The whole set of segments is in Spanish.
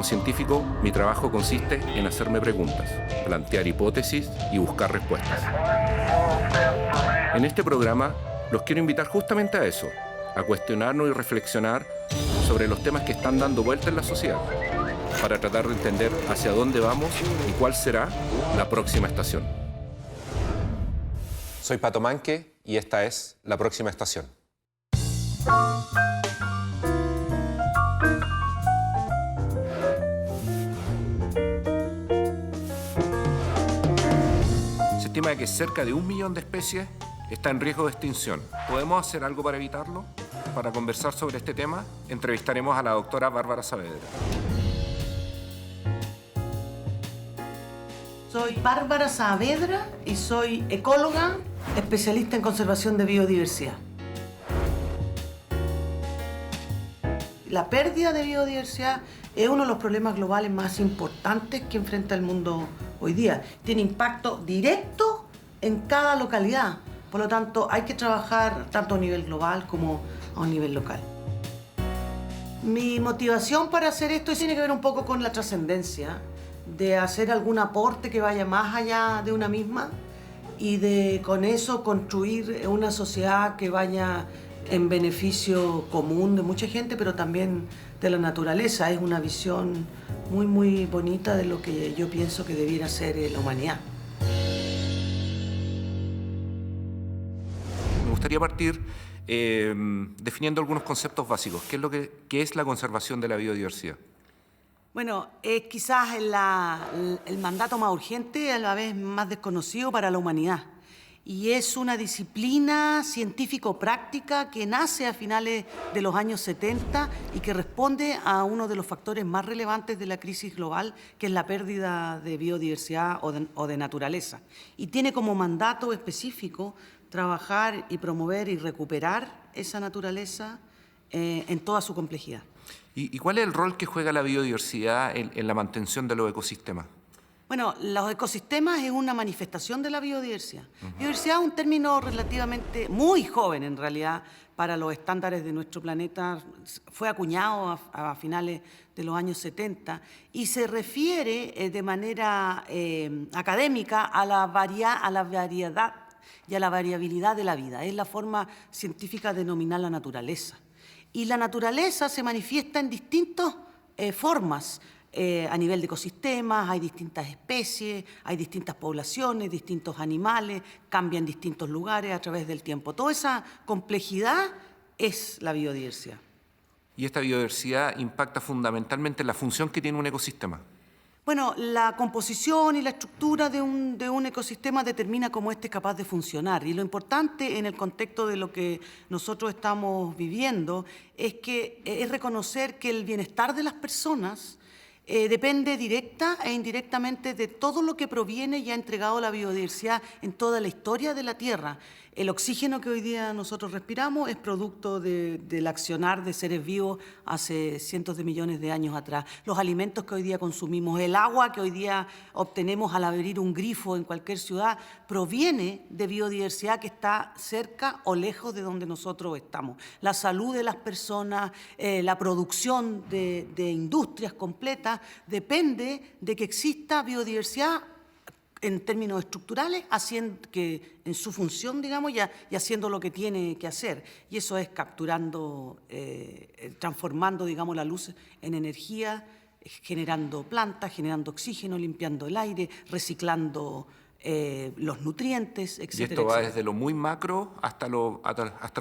Como científico, mi trabajo consiste en hacerme preguntas, plantear hipótesis y buscar respuestas. En este programa los quiero invitar justamente a eso, a cuestionarnos y reflexionar sobre los temas que están dando vuelta en la sociedad, para tratar de entender hacia dónde vamos y cuál será la próxima estación. Soy Pato Manque y esta es La Próxima Estación. Se estima que cerca de 1 millón de especies está en riesgo de extinción. ¿Podemos hacer algo para evitarlo? Para conversar sobre este tema, entrevistaremos a la doctora Bárbara Saavedra. Soy Bárbara Saavedra y soy ecóloga, especialista en conservación de biodiversidad. La pérdida de biodiversidad es uno de los problemas globales más importantes que enfrenta el mundo hoy día. Tiene impacto directo en cada localidad. Por lo tanto, hay que trabajar tanto a nivel global como a un nivel local. Mi motivación para hacer esto tiene que ver un poco con la trascendencia, de hacer algún aporte que vaya más allá de una misma y de con eso construir una sociedad que vaya en beneficio común de mucha gente, pero también de la naturaleza. Es una visión muy, muy bonita de lo que yo pienso que debiera ser la humanidad. Me gustaría partir definiendo algunos conceptos básicos. ¿Qué es la conservación de la biodiversidad? Bueno, es quizás el mandato más urgente y a la vez más desconocido para la humanidad. Y es una disciplina científico-práctica que nace a finales de los años 70 y que responde a uno de los factores más relevantes de la crisis global, que es la pérdida de biodiversidad o de naturaleza. Y tiene como mandato específico trabajar y promover y recuperar esa naturaleza en toda su complejidad. ¿Y cuál es el rol que juega la biodiversidad en la mantención de los ecosistemas? Bueno, los ecosistemas es una manifestación de la biodiversidad. Biodiversidad es un término relativamente muy joven, en realidad, para los estándares de nuestro planeta. Fue acuñado a finales de los años 70 y se refiere de manera académica a la variedad y a la variabilidad de la vida. Es la forma científica de denominar la naturaleza. Y la naturaleza se manifiesta en distintas formas. A nivel de ecosistemas, hay distintas especies, hay distintas poblaciones, distintos animales, cambian distintos lugares a través del tiempo. Toda esa complejidad es la biodiversidad. ¿Y esta biodiversidad impacta fundamentalmente en la función que tiene un ecosistema? Bueno, la composición y la estructura de un ecosistema determina cómo éste es capaz de funcionar. Y lo importante en el contexto de lo que nosotros estamos viviendo es reconocer que el bienestar de las personas depende directa e indirectamente de todo lo que proviene y ha entregado la biodiversidad en toda la historia de la Tierra. El oxígeno que hoy día nosotros respiramos es producto del accionar de seres vivos hace cientos de millones de años atrás. Los alimentos que hoy día consumimos, el agua que hoy día obtenemos al abrir un grifo en cualquier ciudad, proviene de biodiversidad que está cerca o lejos de donde nosotros estamos. La salud de las personas, la producción de industrias completas, depende de que exista biodiversidad en términos estructurales, en su función, digamos, y haciendo lo que tiene que hacer. Y eso es capturando, transformando, digamos, la luz en energía, generando plantas, generando oxígeno, limpiando el aire, reciclando los nutrientes, etc. Y esto va desde lo muy macro hasta lo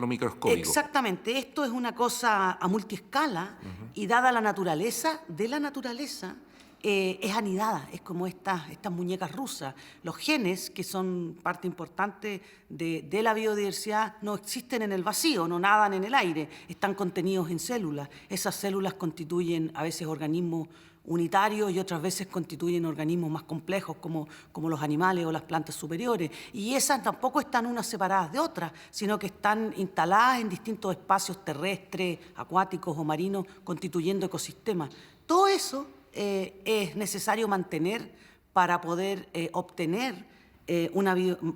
microscópico. Exactamente. Esto es una cosa a multiescala y dada la naturaleza de la naturaleza, es anidada, es como estas muñecas rusas. Los genes, que son parte importante de la biodiversidad, no existen en el vacío, no nadan en el aire, están contenidos en células. Esas células constituyen a veces organismos unitarios y otras veces constituyen organismos más complejos como los animales o las plantas superiores. Y esas tampoco están unas separadas de otras, sino que están instaladas en distintos espacios terrestres, acuáticos o marinos, constituyendo ecosistemas. Todo eso es necesario mantener para poder obtener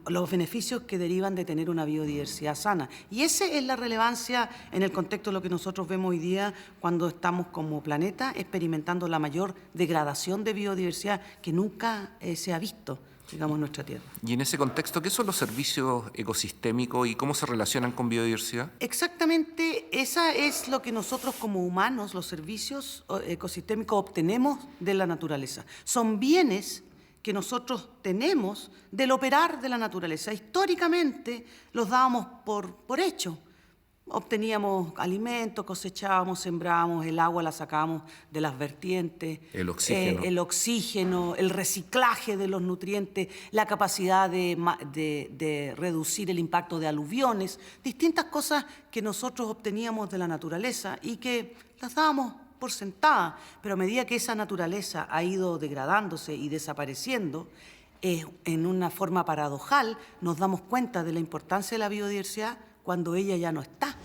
los beneficios que derivan de tener una biodiversidad sana. Y esa es la relevancia en el contexto de lo que nosotros vemos hoy día cuando estamos como planeta experimentando la mayor degradación de biodiversidad que nunca se ha visto, digamos, en nuestra Tierra. Y en ese contexto, ¿qué son los servicios ecosistémicos y cómo se relacionan con biodiversidad? Exactamente, esa es lo que nosotros como humanos, los servicios ecosistémicos, obtenemos de la naturaleza. Son bienes que nosotros tenemos del operar de la naturaleza. Históricamente los dábamos por hecho. Obteníamos alimentos, cosechábamos, sembrábamos, el agua la sacábamos de las vertientes, el oxígeno, el reciclaje de los nutrientes, la capacidad de reducir el impacto de aluviones, distintas cosas que nosotros obteníamos de la naturaleza y que las dábamos por sentada, pero a medida que esa naturaleza ha ido degradándose y desapareciendo, en una forma paradojal nos damos cuenta de la importancia de la biodiversidad cuando ella ya no está.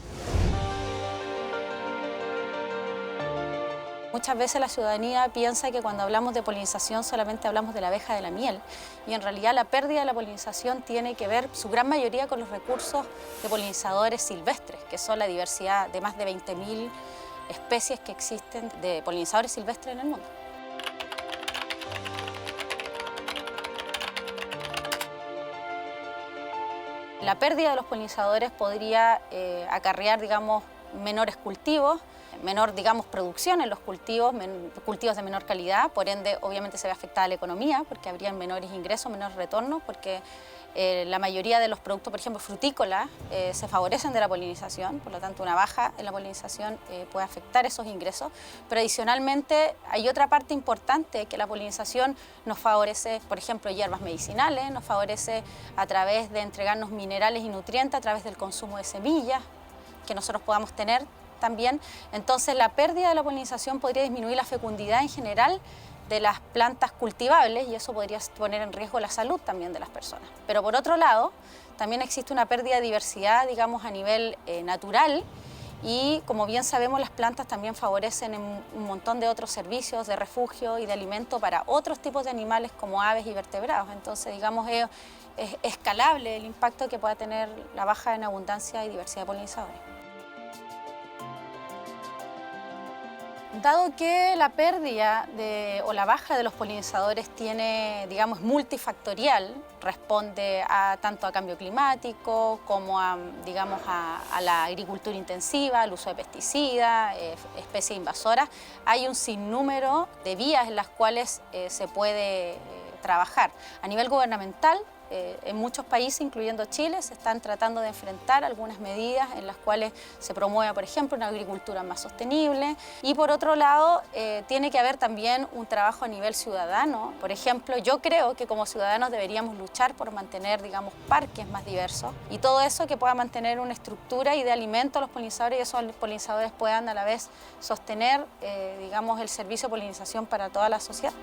Muchas veces la ciudadanía piensa que cuando hablamos de polinización solamente hablamos de la abeja de la miel y en realidad la pérdida de la polinización tiene que ver su gran mayoría con los recursos de polinizadores silvestres, que son la diversidad de más de 20.000 especies que existen de polinizadores silvestres en el mundo. La pérdida de los polinizadores podría acarrear, digamos, menores cultivos, menor, digamos, producción en los cultivos, cultivos de menor calidad, por ende, obviamente se ve afectada la economía porque habrían menores ingresos, menores retornos, porque la mayoría de los productos, por ejemplo, frutícolas, se favorecen de la polinización, por lo tanto, una baja en la polinización puede afectar esos ingresos, pero adicionalmente hay otra parte importante que la polinización nos favorece, por ejemplo, hierbas medicinales, nos favorece a través de entregarnos minerales y nutrientes a través del consumo de semillas que nosotros podamos tener también. Entonces, la pérdida de la polinización podría disminuir la fecundidad en general de las plantas cultivables y eso podría poner en riesgo la salud también de las personas. Pero por otro lado, también existe una pérdida de diversidad, digamos, a nivel natural y como bien sabemos las plantas también favorecen un montón de otros servicios de refugio y de alimento para otros tipos de animales como aves y vertebrados. Entonces, digamos, es escalable el impacto que pueda tener la baja en abundancia y diversidad de polinizadores. Dado que la pérdida o la baja de los polinizadores tiene, digamos, multifactorial, responde tanto a cambio climático como a, digamos, a la agricultura intensiva, al uso de pesticidas, especies invasoras, hay un sinnúmero de vías en las cuales se puede trabajar. A nivel gubernamental, en muchos países, incluyendo Chile, se están tratando de enfrentar algunas medidas en las cuales se promueva, por ejemplo, una agricultura más sostenible. Y por otro lado, tiene que haber también un trabajo a nivel ciudadano. Por ejemplo, yo creo que como ciudadanos deberíamos luchar por mantener, digamos, parques más diversos y todo eso que pueda mantener una estructura y de alimento a los polinizadores y esos polinizadores puedan a la vez sostener, digamos, el servicio de polinización para toda la sociedad.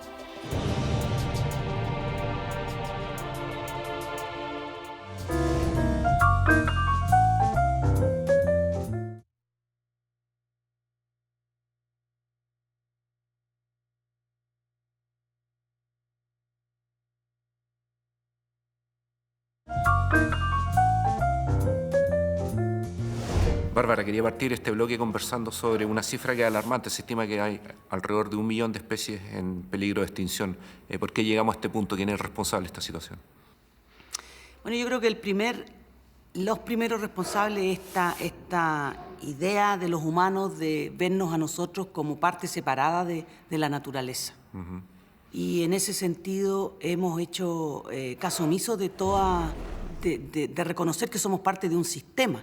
Bárbara, quería partir este bloque conversando sobre una cifra que es alarmante. Se estima que hay alrededor de 1 millón de especies en peligro de extinción. ¿Por qué llegamos a este punto? ¿Quién es responsable de esta situación? Bueno, yo creo que los primeros responsables de esta idea de los humanos de vernos a nosotros como parte separada de la naturaleza. Uh-huh. Y en ese sentido hemos hecho caso omiso de reconocer que somos parte de un sistema.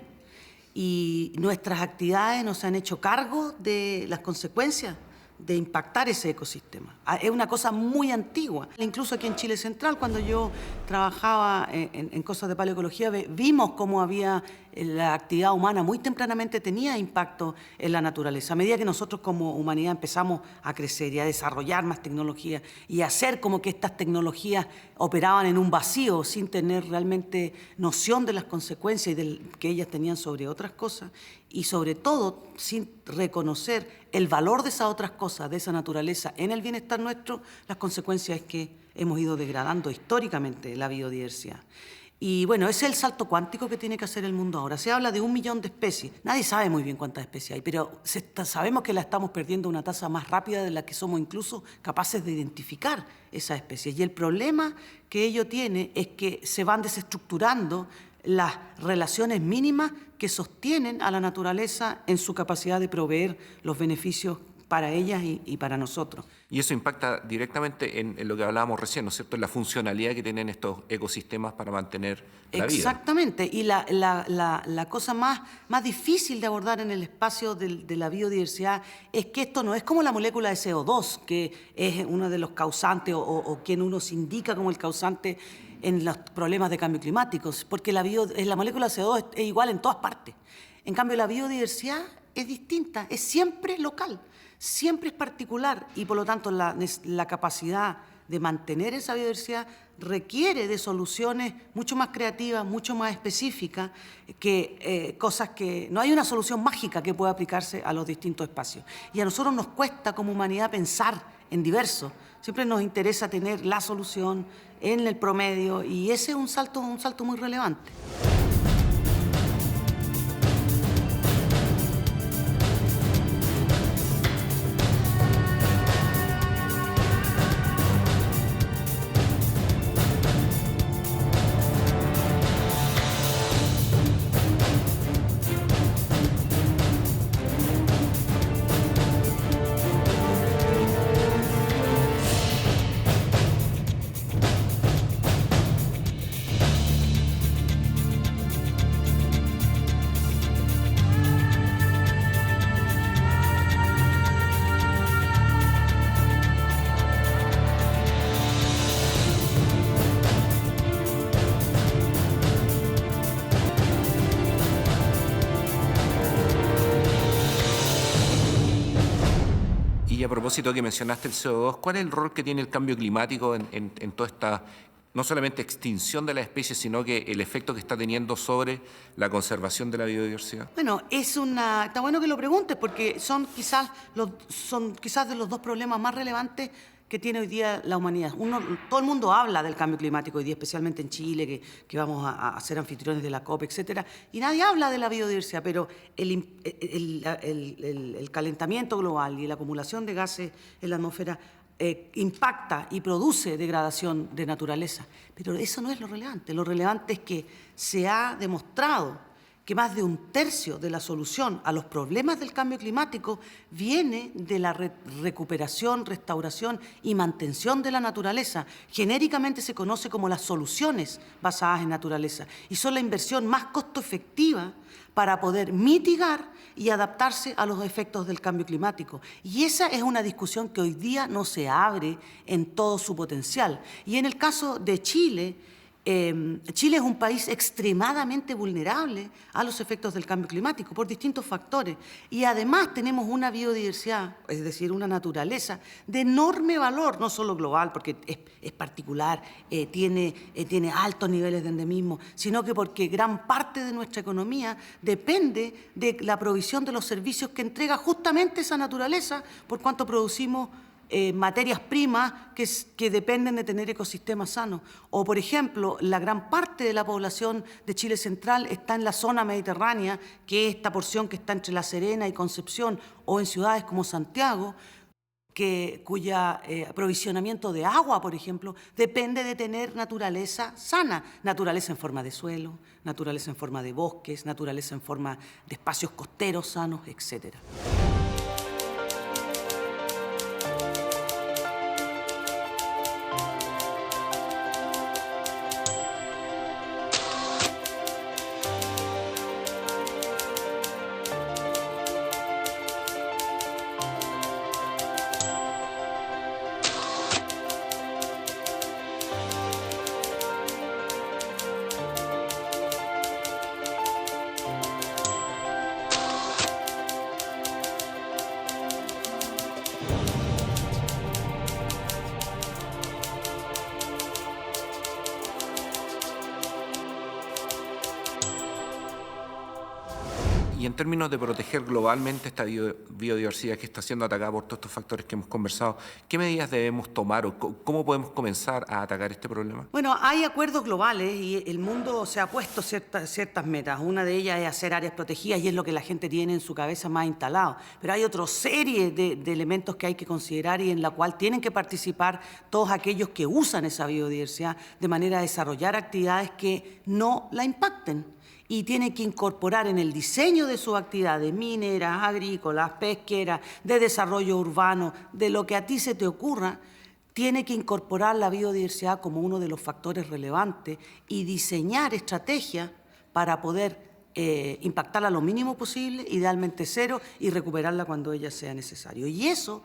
Y nuestras actividades nos han hecho cargo de las consecuencias de impactar ese ecosistema. Es una cosa muy antigua. Incluso aquí en Chile Central, cuando yo trabajaba en cosas de paleoecología, vimos cómo había la actividad humana muy tempranamente tenía impacto en la naturaleza. A medida que nosotros como humanidad empezamos a crecer y a desarrollar más tecnología y a hacer como que estas tecnologías operaban en un vacío sin tener realmente noción de las consecuencias y que ellas tenían sobre otras cosas y sobre todo sin reconocer el valor de esas otras cosas, de esa naturaleza en el bienestar nuestro, las consecuencias es que hemos ido degradando históricamente la biodiversidad. Y bueno, ese es el salto cuántico que tiene que hacer el mundo ahora. Se habla de 1 millón de especies. Nadie sabe muy bien cuántas especies hay, pero sabemos que la estamos perdiendo a una tasa más rápida de la que somos incluso capaces de identificar esas especies. Y el problema que ello tiene es que se van desestructurando las relaciones mínimas que sostienen a la naturaleza en su capacidad de proveer los beneficios para ellas y para nosotros. Y eso impacta directamente en lo que hablábamos recién, ¿no es cierto?, en la funcionalidad que tienen estos ecosistemas para mantener la vida. Exactamente, y la cosa más difícil de abordar en el espacio de la biodiversidad es que esto no es como la molécula de CO2, que es uno de los causantes o quien uno se indica como el causante en los problemas de cambio climático, porque la molécula de CO2 es igual en todas partes. En cambio, la biodiversidad es distinta, es siempre local, siempre es particular, y por lo tanto la capacidad de mantener esa biodiversidad requiere de soluciones mucho más creativas, mucho más específicas, cosas que no hay una solución mágica que pueda aplicarse a los distintos espacios. Y a nosotros nos cuesta como humanidad pensar en diversos. Siempre nos interesa tener la solución en el promedio, y ese es un salto muy relevante. Y a propósito que mencionaste el CO2, ¿cuál es el rol que tiene el cambio climático en toda esta, no solamente extinción de las especies, sino que el efecto que está teniendo sobre la conservación de la biodiversidad? Bueno, está bueno que lo preguntes, porque son quizás de los dos problemas más relevantes que tiene hoy día la humanidad. Todo el mundo habla del cambio climático hoy día, especialmente en Chile, que vamos a ser anfitriones de la COP, etcétera, y nadie habla de la biodiversidad, pero el calentamiento global y la acumulación de gases en la atmósfera impacta y produce degradación de naturaleza. Pero eso no es lo relevante. Lo relevante es que se ha demostrado que más de 1/3 de la solución a los problemas del cambio climático viene de la recuperación, restauración y mantención de la naturaleza. Genéricamente se conoce como las soluciones basadas en naturaleza, y son la inversión más costo efectiva para poder mitigar y adaptarse a los efectos del cambio climático. Y esa es una discusión que hoy día no se abre en todo su potencial. Y en el caso de Chile, Chile es un país extremadamente vulnerable a los efectos del cambio climático por distintos factores, y además tenemos una biodiversidad, es decir, una naturaleza de enorme valor, no solo global, porque es particular, tiene altos niveles de endemismo, sino que porque gran parte de nuestra economía depende de la provisión de los servicios que entrega justamente esa naturaleza, por cuanto producimos materias primas que dependen de tener ecosistemas sanos. O, por ejemplo, la gran parte de la población de Chile Central está en la zona mediterránea, que es esta porción que está entre La Serena y Concepción, o en ciudades como Santiago, cuya aprovisionamiento de agua, por ejemplo, depende de tener naturaleza sana, naturaleza en forma de suelo, naturaleza en forma de bosques, naturaleza en forma de espacios costeros sanos, etcétera. Y en términos de proteger globalmente esta biodiversidad que está siendo atacada por todos estos factores que hemos conversado, ¿qué medidas debemos tomar o cómo podemos comenzar a atacar este problema? Bueno, hay acuerdos globales y el mundo se ha puesto ciertas metas. Una de ellas es hacer áreas protegidas y es lo que la gente tiene en su cabeza más instalado. Pero hay otra serie de elementos que hay que considerar y en la cual tienen que participar todos aquellos que usan esa biodiversidad de manera a desarrollar actividades que no la impacten. Y tiene que incorporar en el diseño de sus actividades mineras, agrícolas, pesqueras, de desarrollo urbano, de lo que a ti se te ocurra, tiene que incorporar la biodiversidad como uno de los factores relevantes y diseñar estrategias para poder impactarla lo mínimo posible, idealmente cero, y recuperarla cuando ella sea necesario. Y eso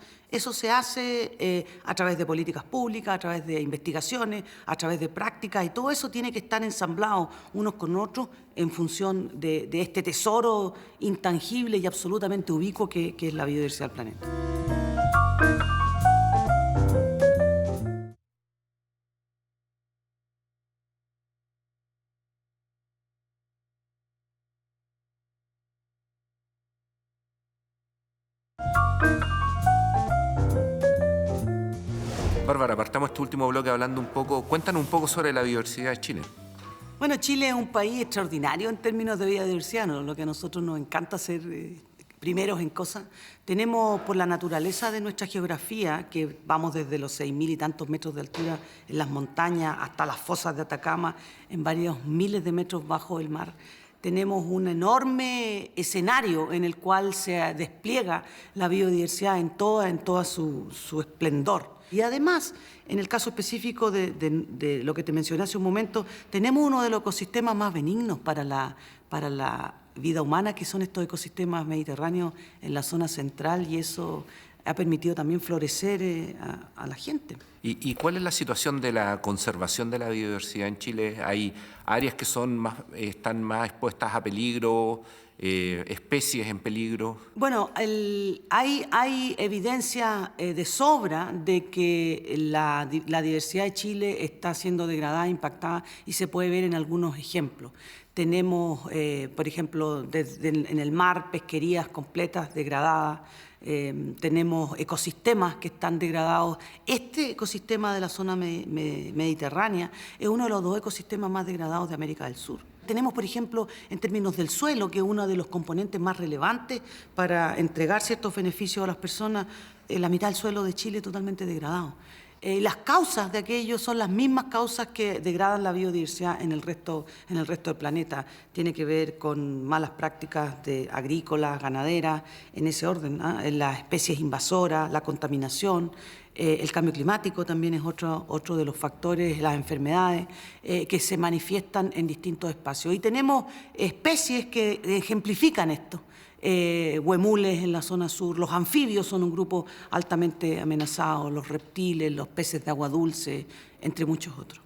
se hace a través de políticas públicas, a través de investigaciones, a través de prácticas, y todo eso tiene que estar ensamblado unos con otros en función de este tesoro intangible y absolutamente ubicuo que es la biodiversidad del planeta. Bárbara, partamos este último bloque hablando cuéntanos un poco sobre la biodiversidad de Chile. Bueno, Chile es un país extraordinario en términos de biodiversidad, ¿no? Lo que a nosotros nos encanta ser primeros en cosas. Tenemos, por la naturaleza de nuestra geografía, que vamos desde los 6.000 y tantos metros de altura en las montañas hasta las fosas de Atacama, en varios miles de metros bajo el mar, tenemos un enorme escenario en el cual se despliega la biodiversidad en toda su esplendor. Y además, en el caso específico de lo que te mencioné hace un momento, tenemos uno de los ecosistemas más benignos para la vida humana, que son estos ecosistemas mediterráneos en la zona central, y eso ha permitido también florecer a la gente. ¿Y cuál es la situación de la conservación de la biodiversidad en Chile? ¿Hay áreas que están más expuestas a peligro? ¿Especies en peligro? Bueno, hay evidencia de sobra de que la diversidad de Chile está siendo degradada, impactada, y se puede ver en algunos ejemplos. Tenemos, por ejemplo, en el mar, pesquerías completas degradadas. Tenemos ecosistemas que están degradados. Este ecosistema de la zona mediterránea es uno de los 2 ecosistemas más degradados de América del Sur. Tenemos, por ejemplo, en términos del suelo, que es uno de los componentes más relevantes para entregar ciertos beneficios a las personas, la mitad del suelo de Chile totalmente degradado. Las causas de aquello son las mismas causas que degradan la biodiversidad en el resto del planeta. Tiene que ver con malas prácticas agrícolas, ganaderas, en ese orden, ¿no? Las especies invasoras, la contaminación, el cambio climático también es otro de los factores, las enfermedades que se manifiestan en distintos espacios. Y tenemos especies que ejemplifican esto. Huemules en la zona sur, los anfibios son un grupo altamente amenazado, los reptiles, los peces de agua dulce, entre muchos otros.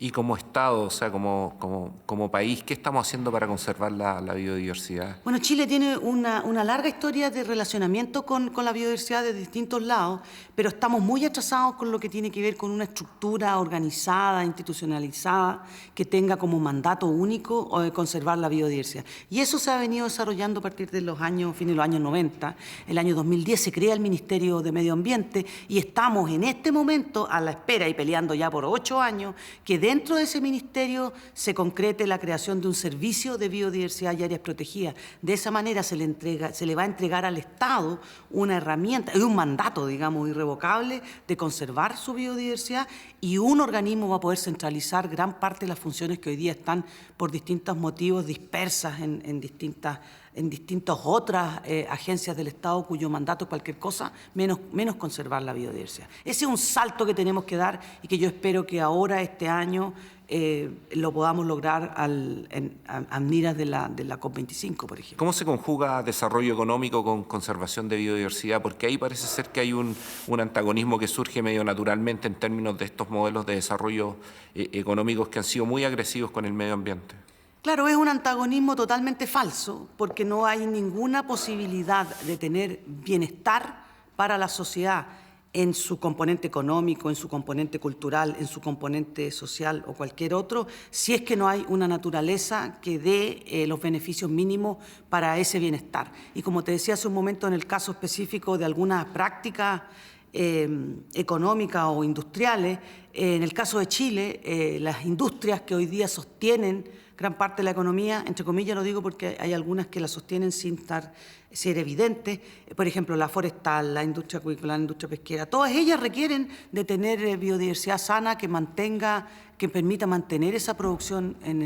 Y como Estado, o sea, como país, ¿qué estamos haciendo para conservar la biodiversidad? Bueno, Chile tiene una larga historia de relacionamiento con la biodiversidad de distintos lados, pero estamos muy atrasados con lo que tiene que ver con una estructura organizada, institucionalizada, que tenga como mandato único conservar la biodiversidad. Y eso se ha venido desarrollando a partir de fines de los años 90. El año 2010 se crea el Ministerio de Medio Ambiente y estamos en este momento a la espera y peleando ya por 8 años que dentro de ese ministerio se concrete la creación de un servicio de biodiversidad y áreas protegidas. De esa manera se le va a entregar al Estado una herramienta, un mandato, digamos, irrevocable de conservar su biodiversidad, y un organismo va a poder centralizar gran parte de las funciones que hoy día están por distintos motivos dispersas en distintas otras agencias del Estado cuyo mandato es cualquier cosa menos conservar la biodiversidad. Ese es un salto que tenemos que dar y que yo espero que ahora, este año, lo podamos lograr a miras de la COP25, por ejemplo. ¿Cómo se conjuga desarrollo económico con conservación de biodiversidad? Porque ahí parece ser que hay un antagonismo que surge medio naturalmente en términos de estos modelos de desarrollo económicos que han sido muy agresivos con el medio ambiente. Claro, es un antagonismo totalmente falso, porque no hay ninguna posibilidad de tener bienestar para la sociedad en su componente económico, en su componente cultural, en su componente social o cualquier otro, si es que no hay una naturaleza que dé los beneficios mínimos para ese bienestar. Y como te decía hace un momento, en el caso específico de algunas prácticas económicas o industriales, en el caso de Chile, las industrias que hoy día sostienen gran parte de la economía, entre comillas lo digo porque hay algunas que la sostienen sin ser evidentes, por ejemplo la forestal, la industria acuícola, la industria pesquera, todas ellas requieren de tener biodiversidad sana que permita mantener esa producción en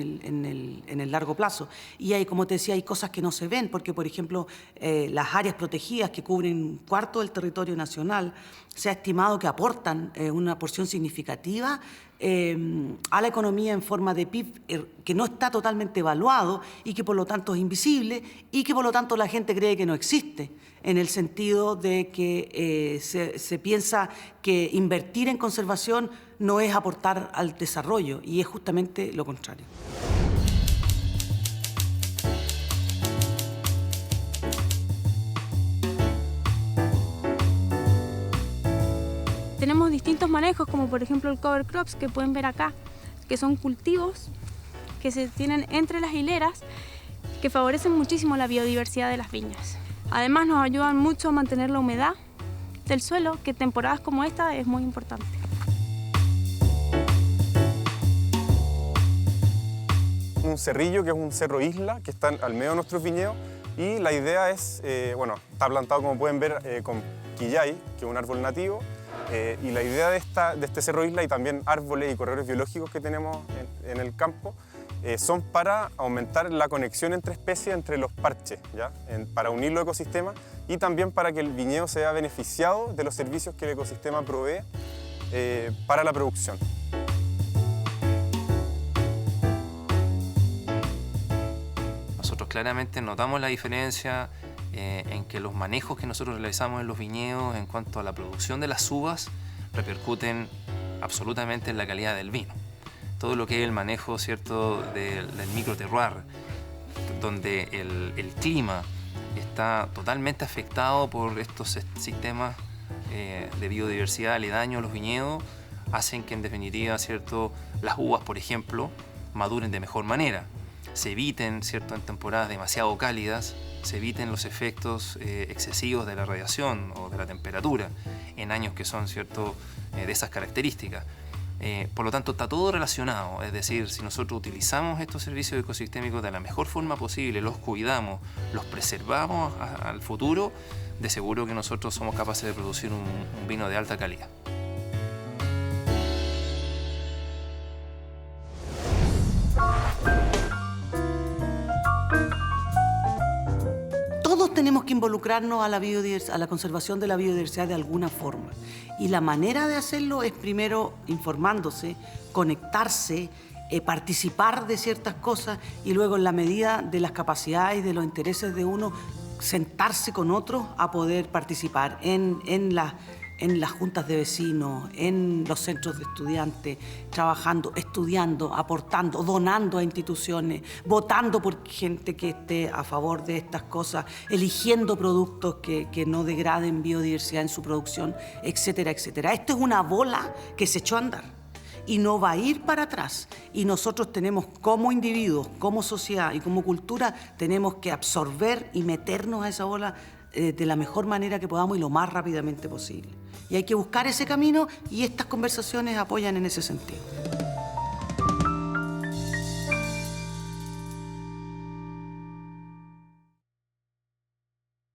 el largo plazo. Y hay, como te decía, hay cosas que no se ven, porque por ejemplo las áreas protegidas que cubren un cuarto del territorio nacional, se ha estimado que aportan una porción significativa a la economía en forma de PIB que no está totalmente evaluado y que por lo tanto es invisible y que por lo tanto la gente cree que no existe, en el sentido de que se piensa que invertir en conservación no es aportar al desarrollo y es justamente lo contrario. Tenemos distintos manejos, como por ejemplo el cover crops que pueden ver acá, que son cultivos que se tienen entre las hileras que favorecen muchísimo la biodiversidad de las viñas. Además nos ayudan mucho a mantener la humedad del suelo, que en temporadas como esta es muy importante. Un cerrillo que es un cerro isla que está al medio de nuestros viñedos y la idea es, está plantado como pueden ver con quillay, que es un árbol nativo. Y la idea de este cerro isla y también árboles y corredores biológicos que tenemos en el campo son para aumentar la conexión entre especies, entre los parches, ¿ya? Para unir los ecosistemas y también para que el viñedo sea beneficiado de los servicios que el ecosistema provee para la producción. Nosotros claramente notamos la diferencia en que los manejos que nosotros realizamos en los viñedos en cuanto a la producción de las uvas repercuten absolutamente en la calidad del vino. Todo lo que es el manejo, ¿cierto?, del microterroir, donde el clima está totalmente afectado por estos sistemas de biodiversidad aledaños a los viñedos, hacen que en definitiva, ¿cierto?, las uvas, por ejemplo, maduren de mejor manera. Se eviten, ¿cierto?, en temporadas demasiado cálidas, se eviten los efectos excesivos de la radiación o de la temperatura en años que son, ¿cierto?, de esas características. Por lo tanto, está todo relacionado, es decir, si nosotros utilizamos estos servicios ecosistémicos de la mejor forma posible, los cuidamos, los preservamos al futuro, de seguro que nosotros somos capaces de producir un vino de alta calidad. Tenemos que involucrarnos a la conservación de la biodiversidad de alguna forma. Y la manera de hacerlo es primero informándose, conectarse, participar de ciertas cosas y luego en la medida de las capacidades y de los intereses de uno, sentarse con otros a poder participar en las juntas de vecinos, en los centros de estudiantes, trabajando, estudiando, aportando, donando a instituciones, votando por gente que esté a favor de estas cosas, eligiendo productos que no degraden biodiversidad en su producción, etcétera, etcétera. Esto es una bola que se echó a andar y no va a ir para atrás. Y nosotros tenemos, como individuos, como sociedad y como cultura, tenemos que absorber y meternos a esa bola de la mejor manera que podamos y lo más rápidamente posible. Y hay que buscar ese camino y estas conversaciones apoyan en ese sentido.